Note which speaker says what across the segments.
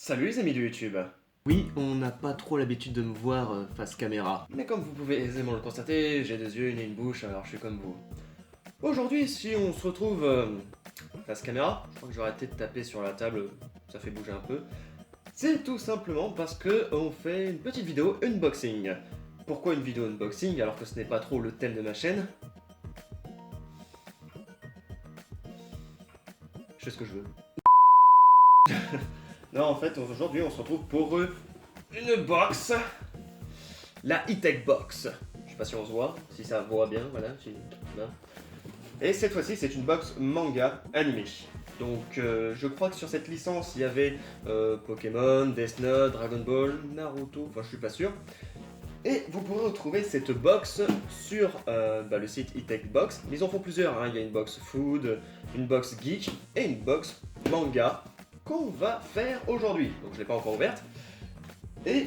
Speaker 1: Salut les amis de YouTube.
Speaker 2: Oui, on n'a pas trop l'habitude de me voir face caméra.
Speaker 1: Mais comme vous pouvez aisément le constater, j'ai des yeux, une et une bouche, alors je suis comme vous. Aujourd'hui, si on se retrouve face caméra, je crois que j'aurais arrêté de taper sur la table, ça fait bouger un peu. C'est tout simplement parce que on fait une petite vidéo unboxing. Pourquoi une vidéo unboxing alors que ce n'est pas trop le thème de ma chaîne? Je fais ce que je veux. Non, en fait, aujourd'hui, on se retrouve pour une box. La E-Tech Box. Je sais pas si on se voit, si ça voit bien, voilà. Non. Et cette fois-ci, c'est une box manga animé. Donc, je crois que sur cette licence, il y avait Pokémon, Death Note, Dragon Ball, Naruto, enfin, je suis pas sûr. Et vous pourrez retrouver cette box sur le site E-Tech Box. Ils en font plusieurs, hein. Il y a une box food, une box geek et une box manga qu'on va faire aujourd'hui. Donc je l'ai pas encore ouverte. Et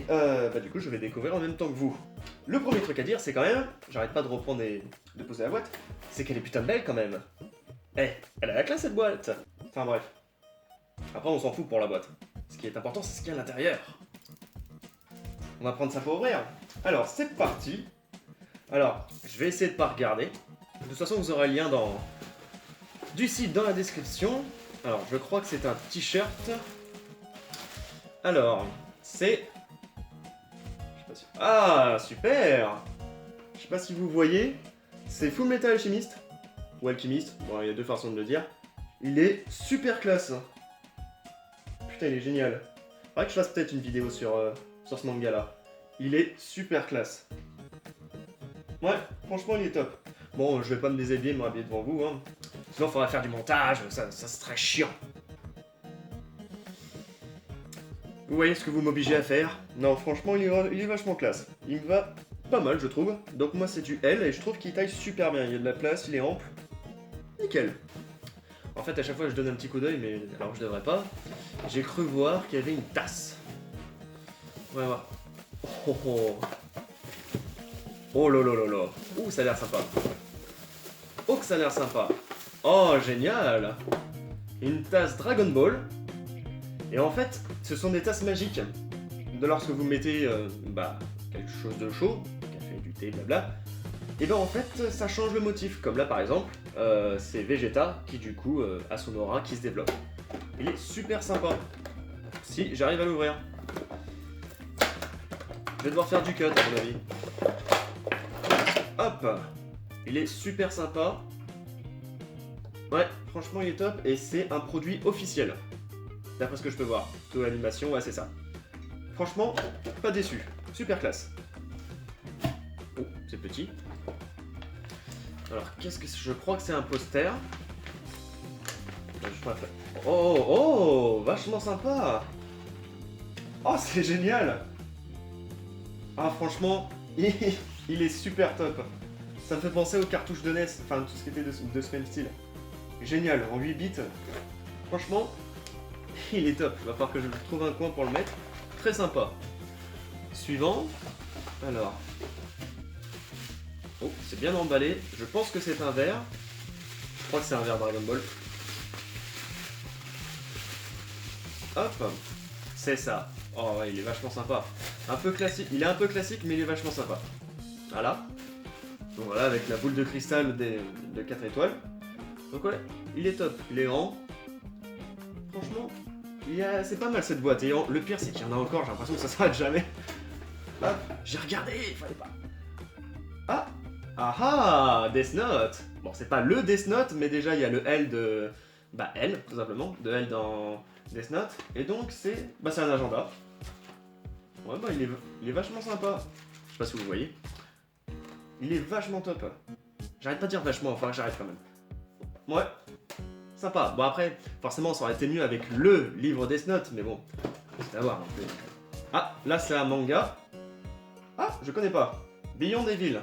Speaker 1: du coup je vais découvrir en même temps que vous. Le premier truc à dire c'est quand même, j'arrête pas de reprendre et de poser la boîte, c'est qu'elle est putain de belle quand même. Eh, elle a la classe cette boîte. Enfin bref. Après on s'en fout pour la boîte. Ce qui est important c'est ce qu'il y a à l'intérieur. On va prendre ça pour ouvrir. Alors c'est parti. Alors je vais essayer de pas regarder. De toute façon vous aurez le lien du site dans la description. Alors, je crois que c'est un t-shirt. Alors, c'est... Je sais pas si... Ah, super! Je sais pas si vous voyez. C'est Full Metal Alchemist. Ou Alchimiste. Bon, il y a deux façons de le dire. Il est super classe. Putain, il est génial. Faudrait que je fasse peut-être une vidéo sur ce manga-là. Il est super classe. Ouais, franchement, il est top. Bon, je vais pas me déshabiller, me rhabiller devant vous, hein. Sinon, il faudrait faire du montage, ça serait chiant. Vous voyez ce que vous m'obligez à faire? Non, franchement, il est vachement classe. Il me va pas mal, je trouve. Donc moi, c'est du L, et je trouve qu'il taille super bien. Il y a de la place, il est ample. Nickel. En fait, à chaque fois, je donne un petit coup d'œil, mais alors je devrais pas. J'ai cru voir qu'il y avait une tasse. Ouais, ouais. Oh, oh. Oh là là là là. Ouh, ça a l'air sympa. Oh, que ça a l'air sympa. Oh, génial! Une tasse Dragon Ball. Et en fait, ce sont des tasses magiques. De lorsque vous mettez quelque chose de chaud, café, du thé, blabla, et ben en fait, ça change le motif. Comme là, par exemple, c'est Vegeta qui du coup a son aura qui se développe. Il est super sympa. Si j'arrive à l'ouvrir. Je vais devoir faire du cut à mon avis. Hop! Il est super sympa. Ouais, franchement il est top et c'est un produit officiel. D'après ce que je peux voir. Taux animation, ouais c'est ça. Franchement, pas déçu. Super classe. Oh, c'est petit. Alors, qu'est-ce que c'est? Je crois que c'est un poster. Oh, oh, vachement sympa. Oh, c'est génial. Ah, franchement, il est super top. Ça me fait penser aux cartouches de NES, enfin tout ce qui était de ce même style. Génial, en 8 bits. Franchement, il est top. Il va falloir que je trouve un coin pour le mettre. Très sympa. Suivant. Alors. Oh, c'est bien emballé. Je pense que c'est un verre. Je crois que c'est un verre Dragon Ball. Hop. C'est ça. Oh ouais, il est vachement sympa. Un peu classique. Il est un peu classique, mais il est vachement sympa. Voilà. Donc voilà, avec la boule de cristal de 4 étoiles. Donc ouais, il est top, il est grand. Franchement, c'est pas mal cette boîte. Et le pire, c'est qu'il y en a encore, j'ai l'impression que ça s'arrête jamais. Hop, j'ai regardé, il fallait pas. Ah, ah, Death Note. Bon, c'est pas le Death Note, mais déjà il y a le L de... L, tout simplement, de L dans Death Note. Et donc c'est un agenda. Ouais, il est vachement sympa. Je sais pas si vous voyez. Il est vachement top. J'arrête pas de dire vachement, enfin j'arrête quand même. Ouais, sympa. Bon après, forcément ça aurait été mieux avec le livre Death Note, mais bon, c'est à voir un peu. Ah, là c'est un manga. Ah, je connais pas. Beyond Evil.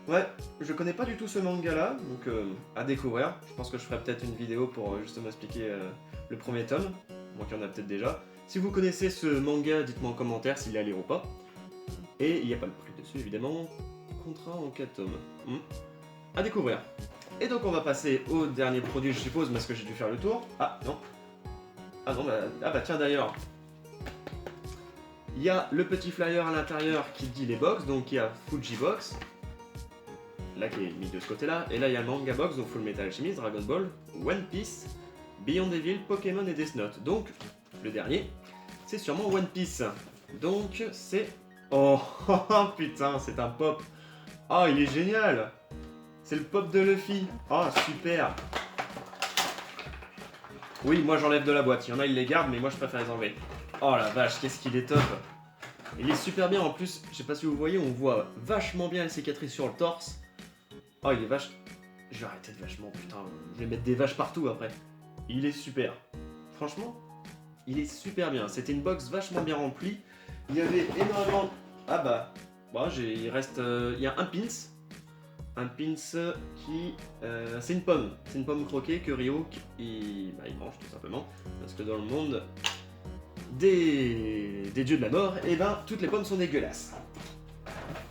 Speaker 1: Ouais, je connais pas du tout ce manga là, donc à découvrir. Je pense que je ferai peut-être une vidéo pour justement expliquer le premier tome. Bon, qu'il y en a peut-être déjà. Si vous connaissez ce manga, dites-moi en commentaire s'il est à lire ou pas. Et il n'y a pas le prix dessus évidemment. Contrat en 4 tomes. À découvrir. Et donc on va passer au dernier produit je suppose parce que j'ai dû faire le tour. Ah non. Ah non, bah tiens d'ailleurs. Il y a le petit flyer à l'intérieur qui dit les box, donc il y a Fuji Box, là qui est mis de ce côté-là, et là il y a Manga Box, donc Full Metal Alchemist, Dragon Ball, One Piece, Beyond Evil, Pokémon et Death Note. Donc, le dernier, c'est sûrement One Piece. Donc, c'est... Oh, putain, c'est un pop. Oh, il est génial. C'est le pop de Luffy. Oh, super. Oui, moi j'enlève de la boîte. Il y en a, ils les gardent, mais moi je préfère les enlever. Oh la vache, qu'est-ce qu'il est top. Il est super bien. En plus, je sais pas si vous voyez, on voit vachement bien les cicatrices sur le torse. Oh, il est vache... Je vais arrêter de vachement, putain. Je vais mettre des vaches partout après. Il est super. Franchement, il est super bien. C'était une box vachement bien remplie. Il y avait énormément... Ah bah... Bon, il reste... il y a un pins. Un pins qui... c'est une pomme. C'est une pomme croquée que Ryo, il mange tout simplement. Parce que dans le monde des dieux de la mort, et ben toutes les pommes sont dégueulasses.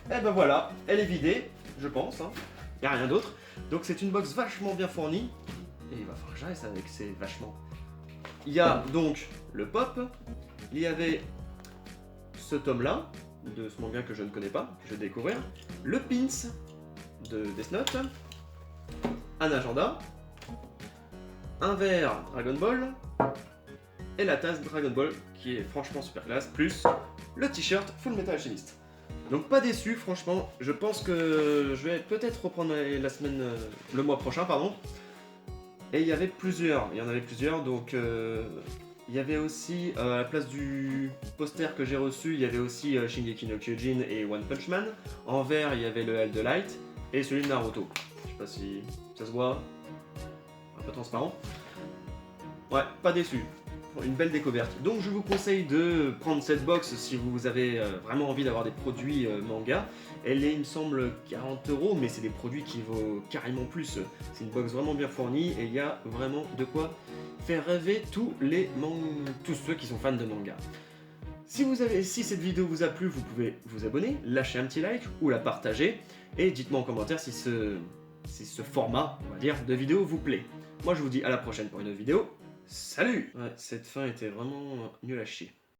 Speaker 1: Et ben voilà, elle est vidée, je pense. Hein. Il n'y a rien d'autre. Donc c'est une box vachement bien fournie. Et il va falloir que j'arrête avec ces vachement. Il y a donc le pop. Il y avait ce tome-là, de ce manga que je ne connais pas, que je vais découvrir. Le pins de Death Note. Un agenda. Un verre Dragon Ball. Et la tasse Dragon Ball, qui est franchement super classe. Plus le t-shirt Full Metal Alchemist. Donc pas déçu, franchement. Je pense que je vais peut-être reprendre la semaine, le mois prochain, pardon. Et il y en avait plusieurs, donc il y avait aussi, à la place du poster que j'ai reçu, il y avait aussi Shingeki no Kyojin et One Punch Man. En vert, il y avait le L de Light et celui de Naruto. Je sais pas si ça se voit, un peu transparent. Ouais, pas déçu. Une belle découverte. Donc je vous conseille de prendre cette box si vous avez vraiment envie d'avoir des produits manga. Elle est, il me semble, 40 €, mais c'est des produits qui vaut carrément plus. C'est une box vraiment bien fournie et il y a vraiment de quoi faire rêver tous ceux qui sont fans de manga. Si cette vidéo vous a plu, vous pouvez vous abonner, lâcher un petit like ou la partager et dites-moi en commentaire si ce format, on va dire, de vidéo vous plaît. Moi je vous dis à la prochaine pour une autre vidéo. Salut! Ouais, cette fin était vraiment nulle à chier.